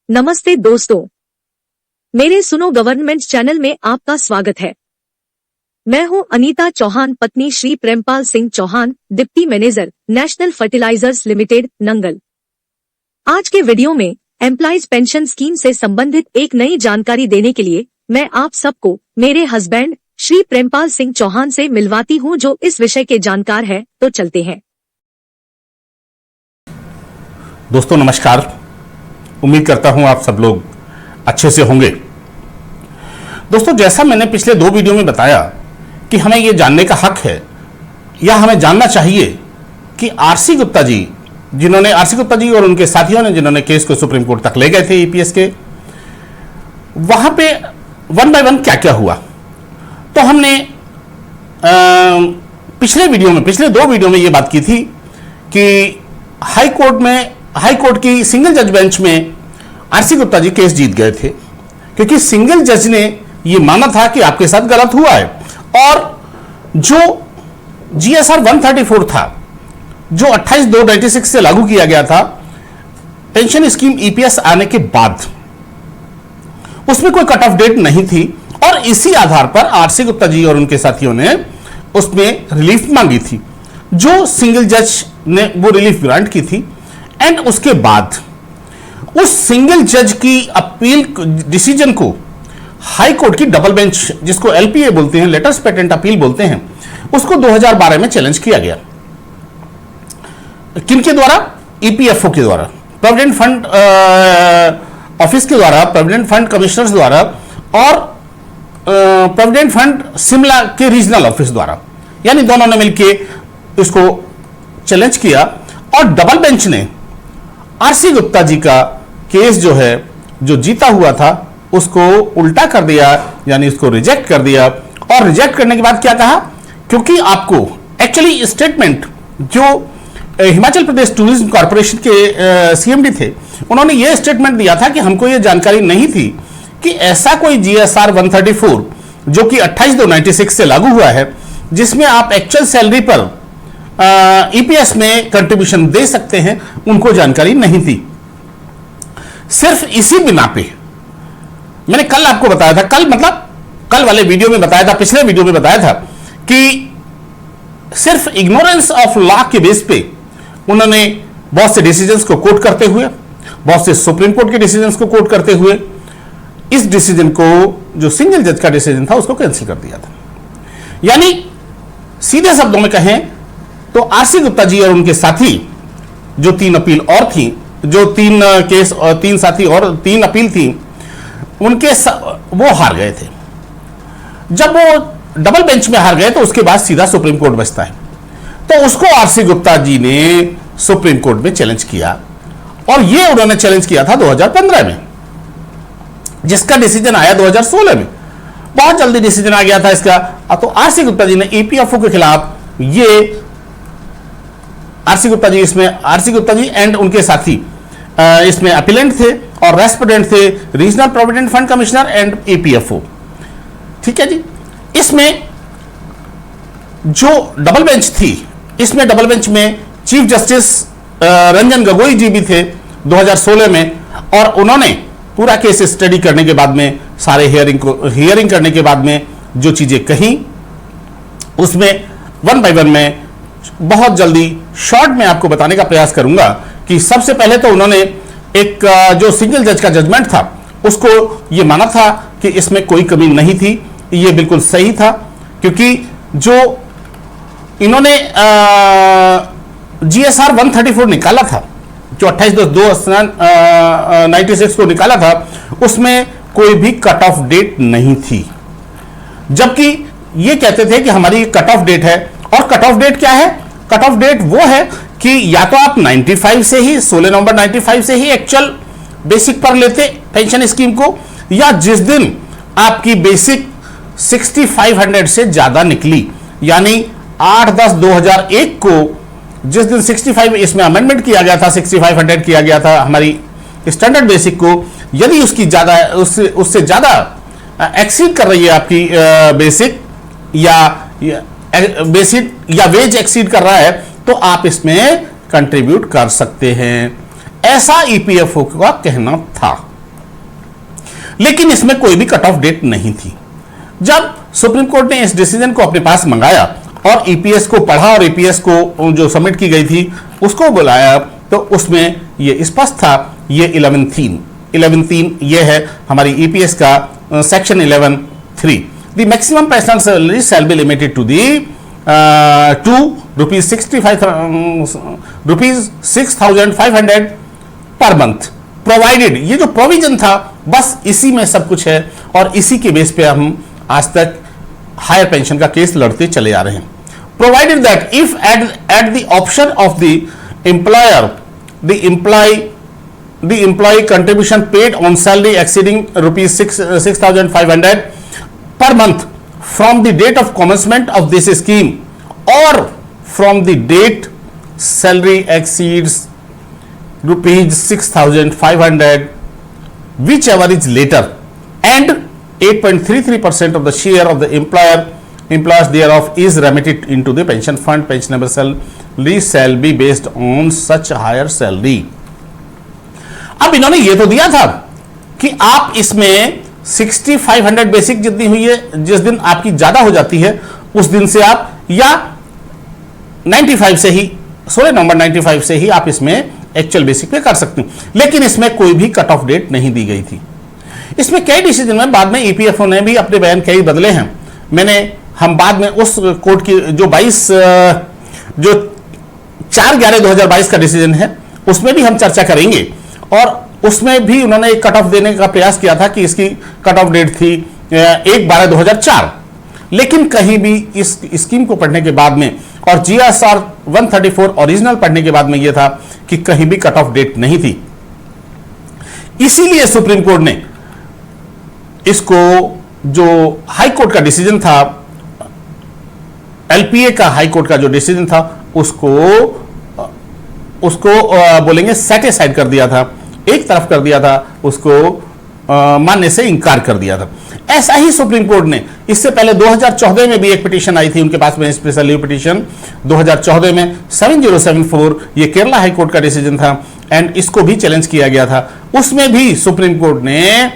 नमस्ते दोस्तों, मेरे सुनो गवर्नमेंट चैनल में आपका स्वागत है। मैं हूं अनीता चौहान, पत्नी Shri Prempal Singh Chauhan, deputy manager, National Fertilizers Limited, Nangal. आज के वीडियो में एम्प्लॉइज पेंशन स्कीम से संबंधित एक नई जानकारी देने के लिए मैं आप सबको मेरे हस्बैंड श्री प्रेमपाल सिंह चौहान से मिलवाती हूं, जो इस विषय के जानकार है। तो चलते हैं। दोस्तों नमस्कार, उम्मीद करता हूं आप सब लोग अच्छे से होंगे। दोस्तों, जैसा मैंने पिछले 2 वीडियो में बताया कि हमें यह जानने का हक है या हमें जानना चाहिए कि आरसी गुप्ता जी और उनके साथियों ने जिन्होंने केस को सुप्रीम कोर्ट तक ले गए थे ईपीएस के, वहां पे 1 बाय 1 क्या क्या हुआ। तो हमने पिछले 2 वीडियो में यह बात की थी कि हाई कोर्ट की सिंगल जज बेंच में आरसी गुप्ता जी केस जीत गए थे, क्योंकि सिंगल जज ने यह माना था कि आपके साथ गलत हुआ है। और जो जीएसआर 134 था, जो 28/2/96 से लागू किया गया था पेंशन स्कीम ईपीएस आने के बाद, उसमें कोई कट ऑफ डेट नहीं थी और इसी आधार पर आरसी गुप्ता जी और उनके साथियों ने उसमें रिलीफ मांगी थी, जो सिंगल जज ने वो रिलीफ ग्रांट की थी। एंड उसके बाद उस सिंगल जज की अपील डिसीजन को हाई कोर्ट की डबल बेंच, जिसको एलपीए बोलते हैं, लेटर्स पेटेंट अपील बोलते हैं, उसको 2012 में चैलेंज किया गया। किनके द्वारा? ईपीएफओ के द्वारा, प्रोविडेंट फंड ऑफिस के द्वारा, प्रोविडेंट फंड कमिश्नर्स द्वारा और प्रोविडेंट फंड शिमला के रीजनल ऑफिस द्वारा, यानी दोनों ने मिलकर इसको चैलेंज किया। और डबल बेंच ने आरसी गुप्ता जी का केस जो जीता हुआ था, उसको उल्टा कर दिया, यानी उसको रिजेक्ट कर दिया। और रिजेक्ट करने के बाद क्या कहा, क्योंकि आपको एक्चुअली स्टेटमेंट जो हिमाचल प्रदेश टूरिज्म कॉर्पोरेशन के सीएमडी थे, उन्होंने यह स्टेटमेंट दिया था कि हमको यह जानकारी नहीं थी कि ऐसा कोई जीएसआर 134 जो कि 28/2/96 से लागू हुआ है, जिसमें आप एक्चुअल सैलरी पर ईपीएस में कंट्रीब्यूशन दे सकते हैं, उनको जानकारी नहीं थी। सिर्फ इसी बिना पे मैंने कल आपको बताया था, कल वाले वीडियो में बताया था, पिछले वीडियो में बताया था कि सिर्फ इग्नोरेंस ऑफ लॉ के बेस पे उन्होंने बहुत से डिसीजंस को कोट करते हुए, बहुत से सुप्रीम कोर्ट के डिसीजंस को कोट करते हुए, इस डिसीजन को, जो सिंगल जज का डिसीजन था, उसको कैंसिल कर दिया था। यानी सीधे शब्दों में कहें तो आरसी गुप्ता जी और उनके साथी, जो 3 अपील और थी, जो 3 केस और 3 साथी और 3 अपील थी, वो हार गए थे। जब वो डबल बेंच में हार गए तो उसके बाद सीधा सुप्रीम कोर्ट बचता है। तो उसको आरसी गुप्ता जी ने सुप्रीम कोर्ट में चैलेंज किया, और ये उन्होंने चैलेंज किया था 2015 में, जिसका डिसीजन आया 2016 में। बहुत जल्दी डिसीजन आ गया था इसका। तो आरसी गुप्ता जी ने ईपीएफओ के खिलाफ आरसी गुप्ता जी एंड उनके साथी इसमें अपीलेंट थे और रेस्पोंडेंट थे regional provident fund commissioner and EPFO. ठीक है जी। इसमें जो डबल बेंच थी, इसमें डबल बेंच में चीफ जस्टिस रंजन गोगोई जी भी थे 2016 में, और उन्होंने पूरा केस स्टडी करने के बाद में, सारे हियरिंग करने के बाद में जो चीजें कही, उसमें 1 बाय 1 में बहुत जल्दी शॉर्ट में आपको बताने का प्रयास करूंगा कि सबसे पहले तो उन्होंने एक जो सिंगल जज का जजमेंट था, उसको ये माना था कि इसमें कोई कमी नहीं थी, ये बिल्कुल सही था, क्योंकि जो इन्होंने जीएसआर 134 निकाला था, जो 28/2/96 को निकाला था, उसमें कोई भी कट ऑफ डेट नहीं थी। जबकि ये कहते थे कि हमारी कट ऑफ डेट है। और कट ऑफ डेट क्या है? कट ऑफ डेट वो है कि या तो आप 95 से ही, 16 नवंबर 95 से ही एक्चुअल बेसिक पर लेते पेंशन स्कीम को, या जिस दिन आपकी बेसिक 6500 से ज्यादा निकली, यानी 8/10/2001 को जिस दिन 65, इसमें अमेंडमेंट किया गया था, 6500 किया गया था हमारी स्टैंडर्ड बेसिक को, यदि उसकी ज्यादा, उससे ज्यादा एक्सीड कर रही है आपकी बेसिक या वेज एक्सीड कर रहा है, तो आप इसमें कंट्रीब्यूट कर सकते हैं। ऐसा ईपीएफओ का कहना था। लेकिन इसमें कोई भी कट ऑफ डेट नहीं थी। जब सुप्रीम कोर्ट ने इस डिसीजन को अपने पास मंगाया और ईपीएस को पढ़ा और ईपीएस को जो सबमिट की गई थी उसको बुलाया, तो उसमें ये स्पष्ट था, ये 11(3) ये है हमारी ईपीएस का section 11(3). The maximum personal salary shall be limited to the ₹6,500 per month, provided. ये जो प्रोविजन था बस इसी में सब कुछ है और इसी के बेस पे हम आज तक हायर पेंशन का केस लड़ते चले आ रहे हैं। Provided that if at the option of the employer the employee contribution paid on salary exceeding ₹6,500 per month from the date of commencement of this scheme or from the date salary exceeds ₹6,500, whichever is later, and 8.33% of the share of the employers thereof is remitted into the pension fund. Pensionable salary shall be based on such higher salary. अब इन्होंने ये तो दिया था कि आप इसमें 6,500 basic जितनी हुई है, जिस दिन आपकी ज्यादा हो जाती है उस दिन से आप, या 95 से ही 16 नवंबर 95 से ही आप इसमें एक्चुअल बेसिक पे कर सकते हैं। लेकिन इसमें कोई भी कट ऑफ डेट नहीं दी गई थी। इसमें कई डिसीजन में बाद में ईपीएफओ ने भी अपने बयान कई बदले हैं। हम बाद में उस कोर्ट की जो 4/11/2022 का डिसीजन है उसमें भी हम चर्चा करेंगे, और उसमें भी उन्होंने एक कट ऑफ देने का प्रयास किया था कि इसकी कट ऑफ डेट थी 1/12/2004। लेकिन कहीं भी इस स्कीम को पढ़ने के बाद में और जीएसआर 134 ओरिजिनल पढ़ने के बाद में यह था कि कहीं भी कट ऑफ डेट नहीं थी। इसीलिए सुप्रीम कोर्ट ने इसको, जो हाई कोर्ट का डिसीजन था, एलपीए का हाई कोर्ट का जो डिसीजन था, उसको बोलेंगे सेट असाइड कर दिया था, एक तरफ कर दिया था, उसको मानने से इनकार कर दिया था। ऐसा ही सुप्रीम कोर्ट ने इससे पहले 2014 में भी एक पिटीशन आई थी उनके पास में, स्पेशल लीव पिटीशन 2014 में 7074, ये केरला हाई कोर्ट का डिसीजन था एंड इसको भी चैलेंज किया गया था। उसमें भी सुप्रीम कोर्ट ने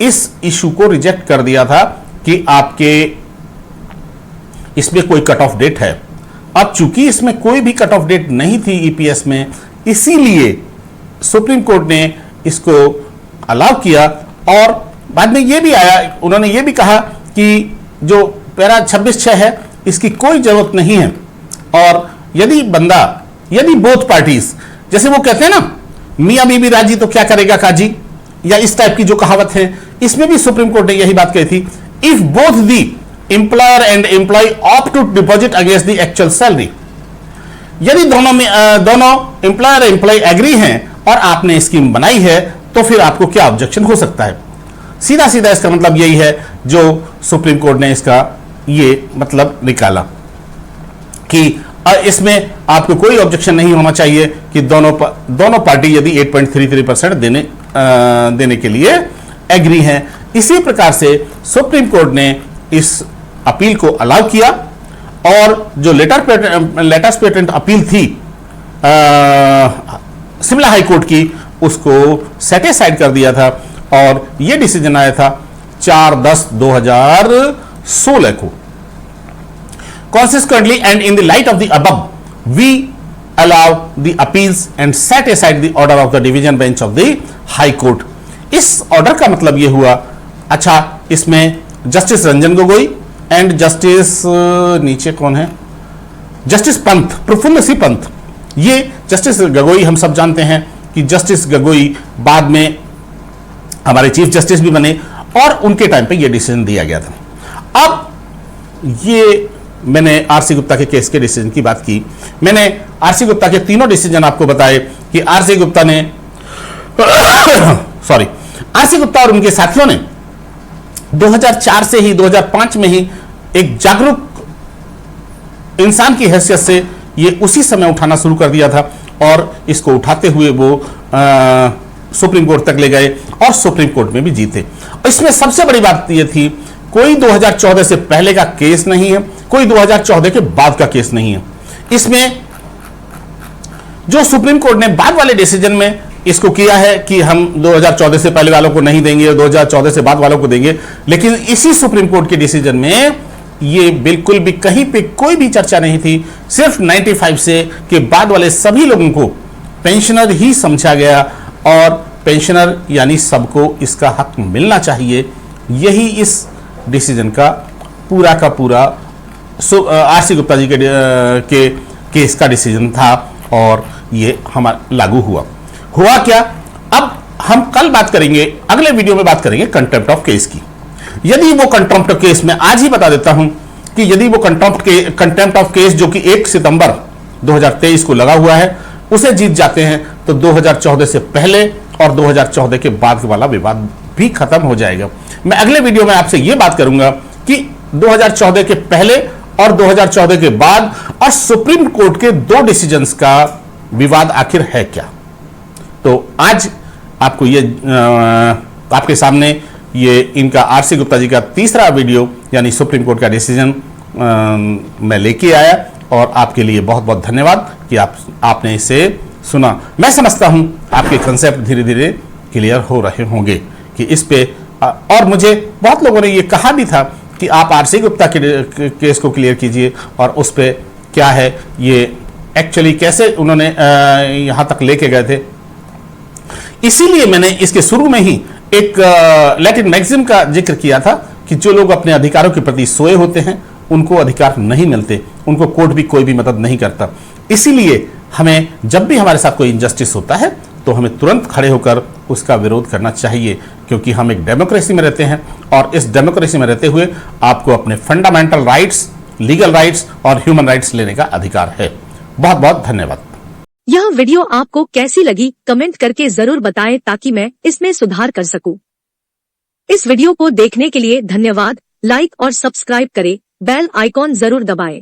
इस इशू को रिजेक्ट कर दिया था कि आपके इसमें कोई कट ऑफ डेट है। अब चूंकि इसमें कोई भी कट ऑफ डेट नहीं थी ईपीएस में, इसीलिए सुप्रीम कोर्ट ने इसको अलाउ किया। और बाद में यह भी आया, उन्होंने यह भी कहा कि जो पैरा 26(6) है इसकी कोई जरूरत नहीं है, और यदि बोथ पार्टीज, जैसे वो कहते हैं ना, मियां बीबी राजी तो क्या करेगा काजी, या इस टाइप की जो कहावत है, इसमें भी सुप्रीम कोर्ट ने यही बात कही थी। If both the employer and employee opt to deposit against the actual salary, यदि दोनों एम्प्लॉयर एम्प्लॉय एग्री हैं और आपने स्कीम बनाई है, तो फिर आपको क्या ऑब्जेक्शन हो सकता है। सीधा सीधा इसका मतलब यही है जो सुप्रीम कोर्ट ने इसका ये मतलब निकाला कि इसमें आपको कोई ऑब्जेक्शन नहीं होना चाहिए कि दोनों पार्टी यदि 8.33% देने के लिए एग्री हैं। इसी प्रकार से सुप्रीम कोर्ट ने इस अपील को अलाउ किया, और जो लेटेस्ट पेटेंट अपील थी शिमला हाई कोर्ट की, उसको सेटिस्फाइड कर दिया था, और यह डिसीजन आया था 4/10/2016 को। Consequently, and in the light of the above, we allow the appeals and set aside the order of the division bench of the High Court. इस ऑर्डर का मतलब यह हुआ, अच्छा, इसमें justice Ranjan Gogoi and justice नीचे कौन है, जस्टिस पंत, प्रफुल्ल सी पंत। ये जस्टिस गोगोई हम सब जानते हैं कि जस्टिस गोगोई बाद में हमारे चीफ जस्टिस भी बने, और उनके टाइम पे ये डिसीजन दिया गया था। अब ये मैंने आरसी गुप्ता के केस के डिसीजन की बात की, मैंने आरसी गुप्ता के तीनों डिसीजन आपको बताए कि आरसी गुप्ता ने आरसी गुप्ता और उनके साथियों ने 2004 से ही 2005 में ही एक जागरूक इंसान की हैसियत से ये उसी समय उठाना शुरू कर दिया था, और इसको उठाते हुए वो सुप्रीम कोर्ट तक ले गए और सुप्रीम कोर्ट में भी जीते। इसमें सबसे बड़ी बात ये थी, कोई 2014 से पहले का केस नहीं है, कोई 2014 के बाद का केस नहीं है। इसमें जो सुप्रीम कोर्ट ने बाद वाले डिसीजन में इसको किया है कि हम 2014 से पहले वालों को नहीं देंगे और 2014 से बाद वालों को देंगे, लेकिन इसी सुप्रीम कोर्ट के डिसीजन में ये बिल्कुल भी कहीं पे कोई भी चर्चा नहीं थी। सिर्फ 95 से के बाद वाले सभी लोगों को पेंशनर ही समझा गया और पेंशनर यानी सबको इसका हक मिलना चाहिए। यही इस डिसीजन का पूरा आरसी गुप्ता जी के केस का डिसीजन था और ये हमारा लागू हुआ क्या। अब हम कल बात करेंगे, अगले वीडियो में बात करेंगे कंटेम्प्ट ऑफ केस की। यदि वो कंटेम्प्ट ऑफ केस, मैं आज ही बता देता हूं कि यदि वो कंटेम्प्ट ऑफ केस जो कि 1 सितंबर 2023 को लगा हुआ है उसे जीत जाते हैं तो 2014 से पहले और 2014 के बाद वाला विवाद भी खत्म हो जाएगा। मैं अगले वीडियो में आपसे यह बात करूंगा कि 2014 के पहले और 2014 के बाद और सुप्रीम कोर्ट के 2 डिसीजंस का विवाद आखिर है क्या। तो आज आपको ये आपके सामने ये इनका आरसी गुप्ता जी का तीसरा वीडियो यानी सुप्रीम कोर्ट का डिसीजन मैं लेके आया और आपके लिए बहुत बहुत धन्यवाद कि आपने इसे सुना। मैं समझता हूं आपके कंसेप्ट धीरे धीरे क्लियर हो रहे होंगे कि इस पे, और मुझे बहुत लोगों ने ये कहा भी था कि आप आरसी गुप्ता के केस को क्लियर कीजिए और उस पे क्या है ये एक्चुअली कैसे उन्होंने यहां तक लेके गए थे। इसीलिए मैंने इसके शुरू में ही एक लैटिन मैक्सिम का जिक्र किया था कि जो लोग अपने अधिकारों के प्रति सोए होते हैं उनको अधिकार नहीं मिलते, उनको कोर्ट भी कोई भी मदद नहीं करता। इसीलिए हमें जब भी हमारे साथ कोई इनजस्टिस होता है तो हमें तुरंत खड़े होकर उसका विरोध करना चाहिए, क्योंकि हम एक डेमोक्रेसी में रहते हैं और इस डेमोक्रेसी में रहते हुए आपको अपने फंडामेंटल राइट्स, लीगल राइट्स और ह्यूमन राइट्स लेने का अधिकार है। बहुत बहुत धन्यवाद। यह वीडियो आपको कैसी लगी कमेंट करके जरूर बताएं ताकि मैं इसमें सुधार कर सकूं। इस वीडियो को देखने के लिए धन्यवाद। लाइक और सब्सक्राइब करें, बेल आइकॉन जरूर दबाएं।